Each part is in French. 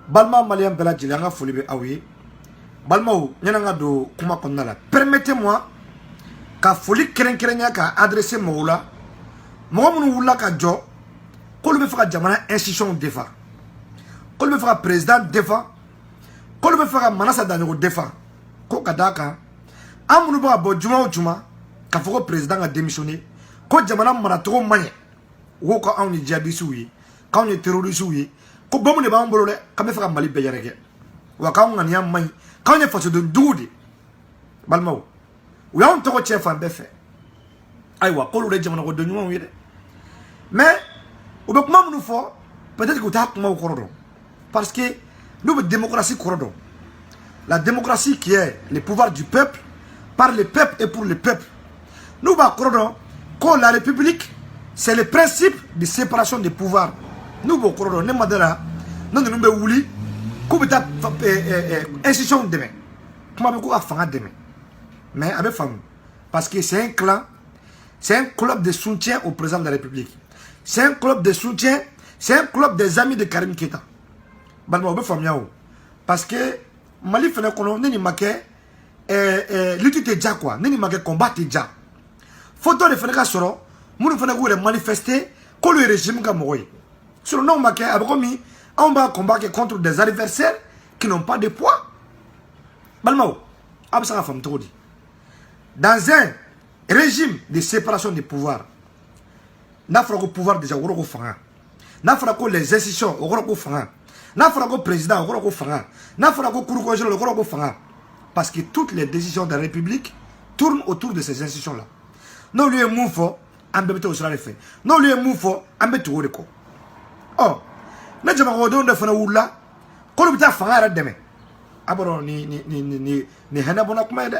Balma malien bela djilanga folibe awi. Balma ou nyananga do kuma konnala. Permettez-moi ka foli keren ka adresser moula. Mo munu wula ka jo. Ko le fera jamana institution defa. Ko le fera président defa. Ko le fera manasa danyo defa. Ko kadaka amunu ba bo juma o juma ka foko président a démissionné. Ko jamana marato manye. Wo ko on ni jihadiste yi. Ka on ni terroriste yi. Ko bomu ne ba mbolo le ka me fera mali be yarege. Wa ka on ngania manye. Ka on ni faso de doudi. Balmaw. Ou ya on to ko chef en befe. Aywa ko le jamana ko de nyuma wi de. Mais peut-être que parce que nous avons une démocratie. La démocratie qui est le pouvoir du peuple, par le peuple et pour le peuple. Nous avons que la République, c'est le principe de séparation des pouvoirs. Nous avons nous institution demain. Mais avec femme. Parce que c'est un clan, c'est un club de soutien au président de la République. C'est un club de soutien, c'est un club des amis de Karim Keita. Parce que Mali fait qu'on n'est pas lutte déjà quoi, n'est pas combattre déjà. Photo de faire soro, nous faisons manifester contre le régime Gamoui. Sur le nom maquet, on va combattre contre des adversaires qui n'ont pas de poids. Balmao, absent femme trop dit. Dans un régime de séparation des pouvoirs, n'a pas le pouvoir déjà au fanga, n'a pas les institutions au fanga, n'a pas le président au fanga, n'a pas le cour au fanga, parce que toutes les décisions de la République tournent autour de ces institutions là. Non lui est moufo, ambete au sera fait. Non lui est moufo, ambete au reco. Oh, n'a jamais rodon de fana oula, qu'on peut fanga à demain. Aboro ni hana bona kuma de,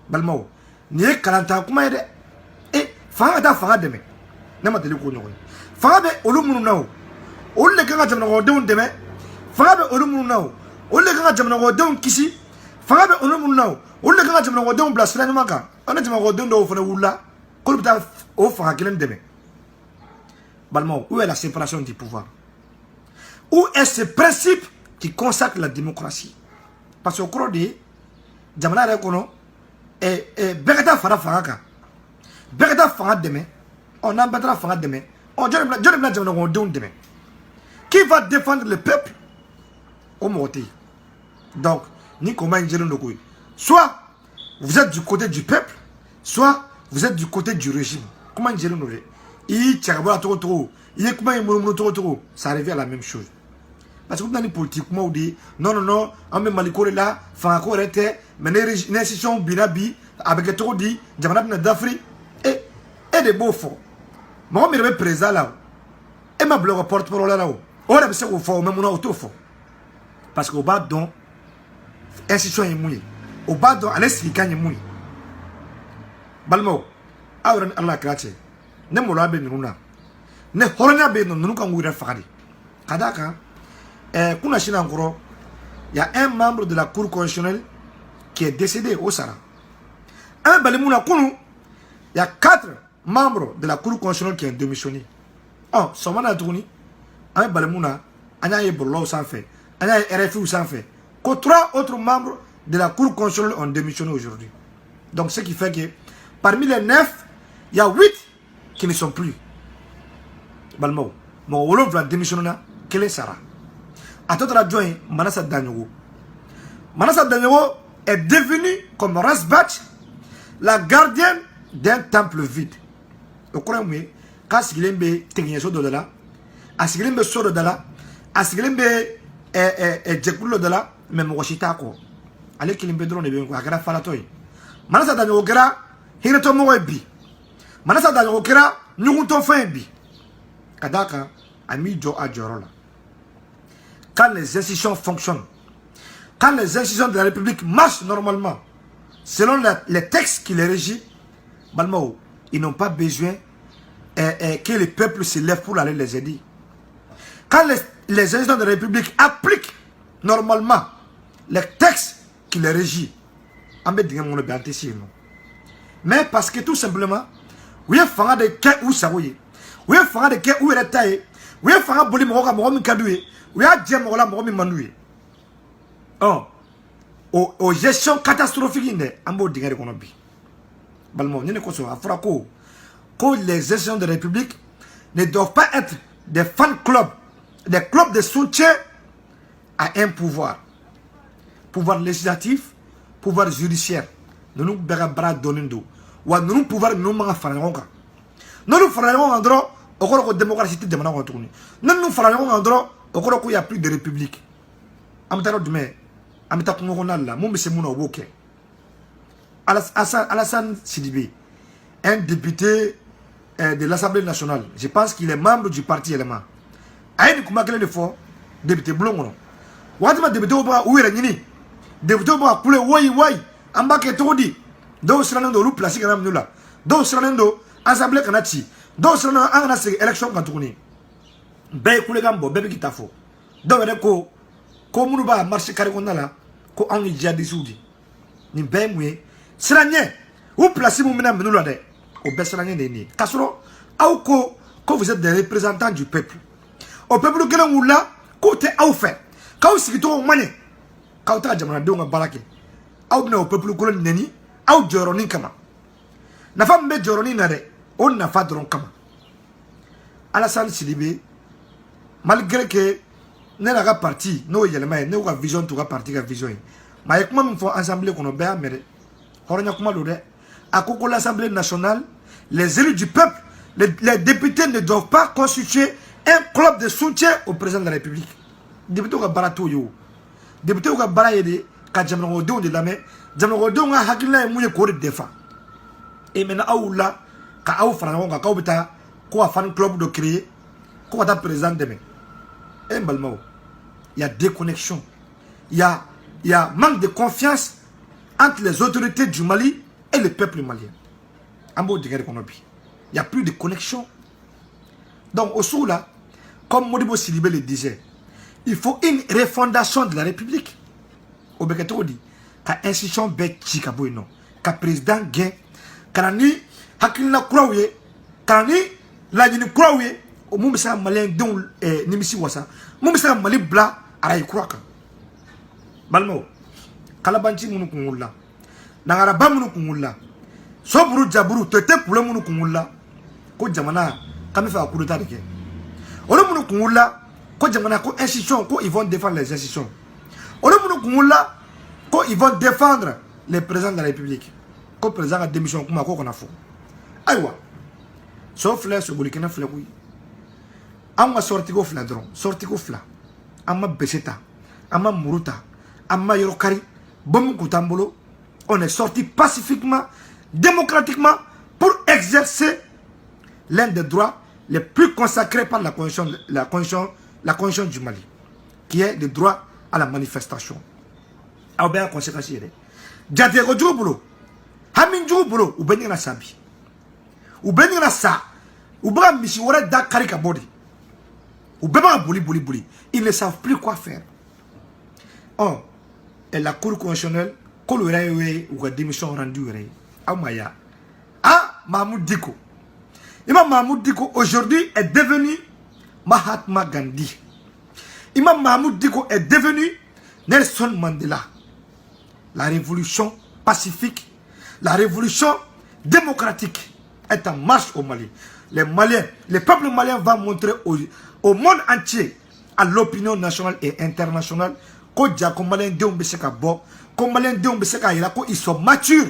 balmao, ni kalanta kuma de, et fanga da fanga demain. Nama tele ko nyoy fanga be olumunu naw olle kanga jamna go deun deme fanga be olumunu naw olle kanga jamna go deun kisi fanga be olumunu naw olle kanga jamna go deun blasfera ni maka ana jamna go deun do fona wula ko bita o fanga kelen deme balmo où est la séparation du pouvoir, où est ce principe qui consacre la démocratie? Parce que au cours de jamna re kono e begata fara fanga ka begata fanga deme. On a battu la fin demain. Qui va défendre le peuple au Moti? Donc, ni comment soit vous êtes du côté du peuple, soit vous êtes du côté du régime. Comment ça revient à la même chose. Parce que vous avez politiquement dit non, on met Malikore là, Fanko était, mais les institutions binabi, avec trop dit, Jamanab d'Afrique, et des beaux fonds. Moi, je suis président là. Et ma blog porte-parole là. On a besoin de faire même on a auto fort. Parce qu'au bas donc, institution est mouillée. Au bas donc, allez s'y gagne mouillé. Balmo, auren Allah krache. Ne mola be nuna. Ne horona be nunu kan wira fakadi. Kadaka, kuna shina encore, il y a un membre de la Cour constitutionnelle qui est décédé au Sahara. Un balimuna kunu, il y a 4 membres de la Cour constitutionnelle qui ont démissionné. Oh, Somana Touni, un Balemouna, Anaye Borlo sans fait, Anaye RFU sans fait, que 3 autres membres de la Cour constitutionnelle ont démissionné aujourd'hui. Donc, ce qui fait que parmi les 9, il y a 8 qui ne sont plus. Balmo, mon Wolof va démissionner, quel est Sarah? À tout adjoint, Manassa Danyogo. Manassa Danyogo est devenue, comme Rasbach, la gardienne d'un temple vide. Au courant, quand Sigilembe Tenyeso de là, à Sigilembe Soro de là, à Sigilembe Djekulo de là, même Washitako. Allez qu'il me drone bien, à Falatoy. Manasa Danogera, Hirato Moebi. Manasa Danogera, Nugunton Fembi. Kadaka, Ami Jo Adjorola. Quand les institutions fonctionnent, quand les institutions de la République marchent normalement, selon les textes qui les régissent, Balmao, ils n'ont pas besoin que le peuple se lève pour aller les aider. Quand les institutions de la République appliquent normalement les textes qui les régissent, mais parce que tout simplement, oui, il faut de quai où ça oui, il faut de quai où il est taillé, oui, il faut de bolimo comme kadoué, ou ya djem wala mo mi manouye oh o gestion catastrophique inde ambo dingere kono bi balmo ni ne ko so afra ko les gestions de la République ne doivent pas être des fan clubs, des clubs de soutien à un pouvoir législatif, pouvoir judiciaire. Nous nous bras donnons ou nous pouvoir nous m'en faire un cas. Nous nous ferons un endroit au cours de la démocratie de maintenant retourner. Nous nous ferons un endroit au cours où il n'y a plus de république. Amataro demain, amata kongonal là, mon monsieur Mouna Woke. Alassane Sidibé, un député de l'Assemblée nationale. Je pense qu'il est membre du parti élément. Aïe, comment quel est le fort député Blongo. Ouatma député au bras où il est député au bras pour le Wai, en bas qui est trop dit. Donc, c'est un endroit où placé quand même nous là. Donc, c'est un endroit Assemblée Kanati. Donc, c'est un endroit où élection quand tourner. Ben, pour les gambo, bébé qui t'a faux. Donc, il y a ko nous va marcher carré qu'on a là, ko on y a des soudis. Ni ben, oui. C'est la nienne. Où placez mon ménage nous là de. Au Bessalangé Déni. Kassoro, quand vous êtes des représentants du peuple, au peuple que l'on là, côté au fait, quand vous êtes au mané, quand vous êtes à Barake, au peuple que l'on n'est au Joroni Kama. La femme de Joroni Nade, on n'a pas de Kama. Alassane Sidibé, malgré que nous avons parti, nous avons vision, nous avons parti, vision. Mais comment nous faisons assemblée qu'on a bien, mais on a comment l'autre. À Koko l'Assemblée nationale, les élus du peuple, les députés ne doivent pas constituer un club de soutien au président de la République. Député qui a barato yo, député qui a baraye quand Jamano Odon de la main, Jamano Odon a hakila et mouillé corps de défense. Et maintenant, Aoula, quand Aou Franonga, quand Obita, quoi fan club de créer, quoi ta président demain. Et Balmao, il y a déconnexion, il y a manque de confiance entre les autorités du Mali et le peuple malien. Il n'y a plus de connexion. Donc, au sous là, comme Modibo Sidibé le disait, il faut une refondation de la République. Au Beketo dit, qu'à institution bête chikabo non, qu'à président gain, qu'à ni hakilna kuraouye, qu'à ni la ni kuraouye, au moumissa malien dont nimisi wasa, moumissa mali bla araï kouaka. Balmo, kalabanchi mounou kungula. Nangara bamunu kungula soburu jaburu tete pule munu kungula ko jamana kami fa coup d'état de ke olo munu kungula ko jamana ko institution ko ils vont défendre les institutions olo munu kungula ko ils vont défendre les présidents de la République ko président a démission kuma ko kona fo aywa so fleur so bulikena fleur oui amma sorti ko fleur dron sorti ko fleur amma beseta amma muruta amma yorokari bomu kutambolo. On est sorti pacifiquement, démocratiquement, pour exercer l'un des droits les plus consacrés par la Constitution du Mali, qui est le droit à la manifestation. Alors, bien, conséquence, il y a des gens ou bien sabi, ou bien sa, ou bien misiwara da karika body, ou bien bouli. Ils ne savent plus quoi faire. Oh, et la Cour constitutionnelle. Quand le rêve ou la démission rendue, Mahmoud Diko. Imam Mahmoud Diko aujourd'hui est devenu Mahatma Gandhi. Imam Mahmoud Diko est devenu Nelson Mandela. La révolution pacifique, la révolution démocratique est en marche au Mali. Les Maliens, le peuple malien va montrer au monde entier, à l'opinion nationale et internationale, ils sont matures.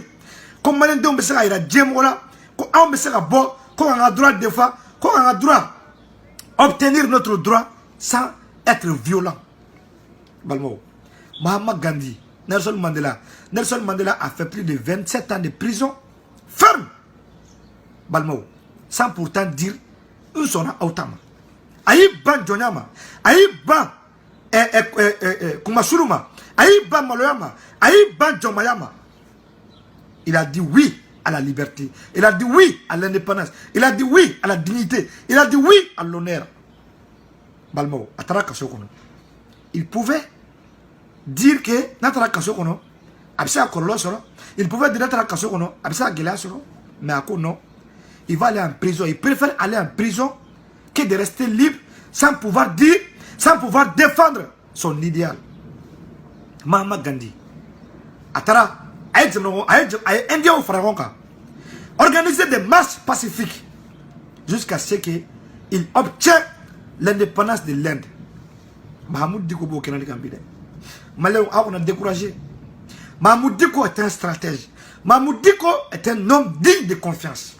Comme Malien de Mbessaka, il a Djemola, qu'on a droit de faire, qu'on a droit obtenir notre droit sans être violent. Balmo, Mahatma Gandhi, Nelson Mandela a fait plus de 27 ans de prison ferme. Balmo, sans pourtant dire une sona autama. Aïban Djonyama, Aïban Kumasuruma, Aïban Maloyama, Aïban Djomayama. Il a dit oui à la liberté. Il a dit oui à l'indépendance. Il a dit oui à la dignité. Il a dit oui à l'honneur. Balmo, il pouvait dire que il pouvait dire mais non. Il va aller en prison. Il préfère aller en prison que de rester libre sans pouvoir dire sans pouvoir défendre son idéal. Mahatma Gandhi, Atara, Indien au Pharaonka, organiser des marches pacifiques jusqu'à ce qu'il obtient l'indépendance de l'Inde. Mahamoud Diko Bokenali Gambide. Malheur, on a découragé. Mahamoud Diko est un stratège. Mahamoud Diko est un homme digne de confiance.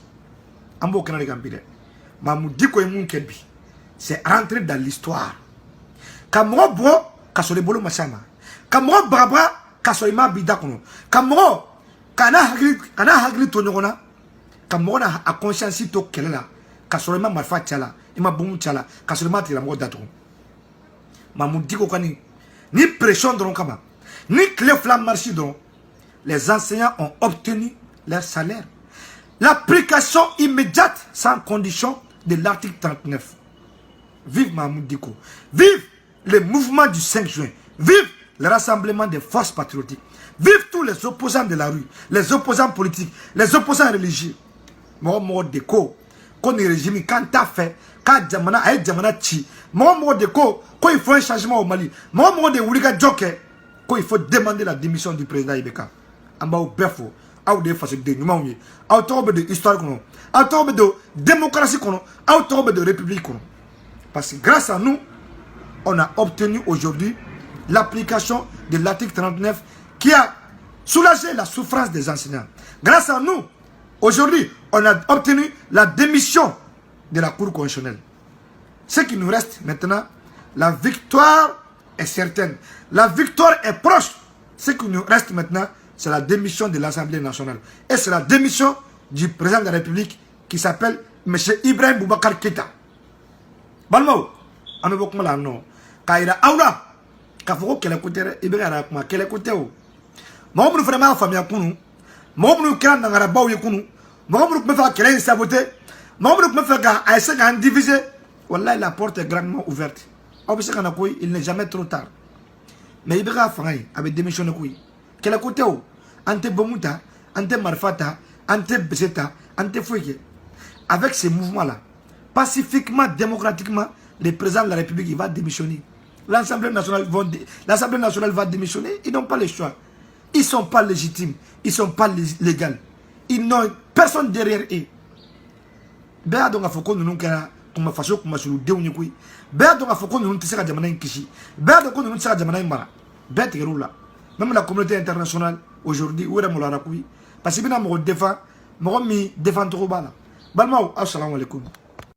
Ambo Kenali Gambide. Mahamoud Diko est mon kebi. C'est rentré dans l'histoire. Kamro Bo, Kasole Bolo Masama. Kamro Brabra, Kasolima Bidakono. Kamro, Kana Hagli Tonyorona. Kamro a conscience to Kelela. Kasolima Malfa Tchala. Ima Boum Tchala. Kasolima Tilamro Daton. Mahamoud Diko Kani. Ni pression de Kama. Ni clé flamme marché donc. Les enseignants ont obtenu leur salaire. L'application immédiate, sans condition, de l'article 39. Vive Mahamoud Diko. Vive le mouvement du 5 juin. Vive le rassemblement des forces patriotiques. Vive tous les opposants de la rue. Les opposants politiques. Les opposants religieux. Mahamoud Diko. Quand le régime, quand t'as fait, quand Djamana a Djamana Chi. Mahamoud Diko, quand il faut un changement au Mali. Mahamoud Diko, quand il faut demander la démission du président Ibeka. Ambao Befo. Aou de face de nous, aou de histoire, aou de démocratie, aou de république. Parce que grâce à nous, on a obtenu aujourd'hui l'application de l'article 39 qui a soulagé la souffrance des enseignants. Grâce à nous, aujourd'hui, on a obtenu la démission de la Cour constitutionnelle. Ce qui nous reste maintenant, la victoire est certaine. La victoire est proche. Ce qui nous reste maintenant, c'est la démission de l'Assemblée nationale. Et c'est la démission du président de la République qui s'appelle M. Ibrahim Boubacar Keïta. Balmao, on ne veut pas la non. Kaïra Aoula, Kafoko, quel côté, Ibrahim, quel côté. Moi, je vraiment la famille à Kounou. Moi, je suis dans la Bao Yakounou. Moi, je me fais qu'elle est sabotée. Moi, je me fais qu'elle est divisée. Wallah, la porte est grandement ouverte. Il n'est jamais trop tard. Mais Ibrahim Fangaï avait démissionné. Quel côté où Ante Bomuta, Ante Marfata, Ante Beseta, Ante Fouye. Avec ces mouvements-là, pacifiquement, démocratiquement, le président de la République il va démissionner. L'Assemblée nationale va démissionner. Ils n'ont pas le choix. Ils ne sont pas légitimes. Ils ne sont pas légaux. Ils n'ont personne derrière eux. Béa donc a faut qu'on nous kera comme façon comme sur le déouni. Béa donc a faut qu'on nous tisse à Jamana Kishi. Béa donc on nous tisse à Jamana Mara. Béa te roula. Même la communauté internationale aujourd'hui où est mon larakoui parce que bien mon défend mon mi défend trop bas là. Balmao assalamu alaikum.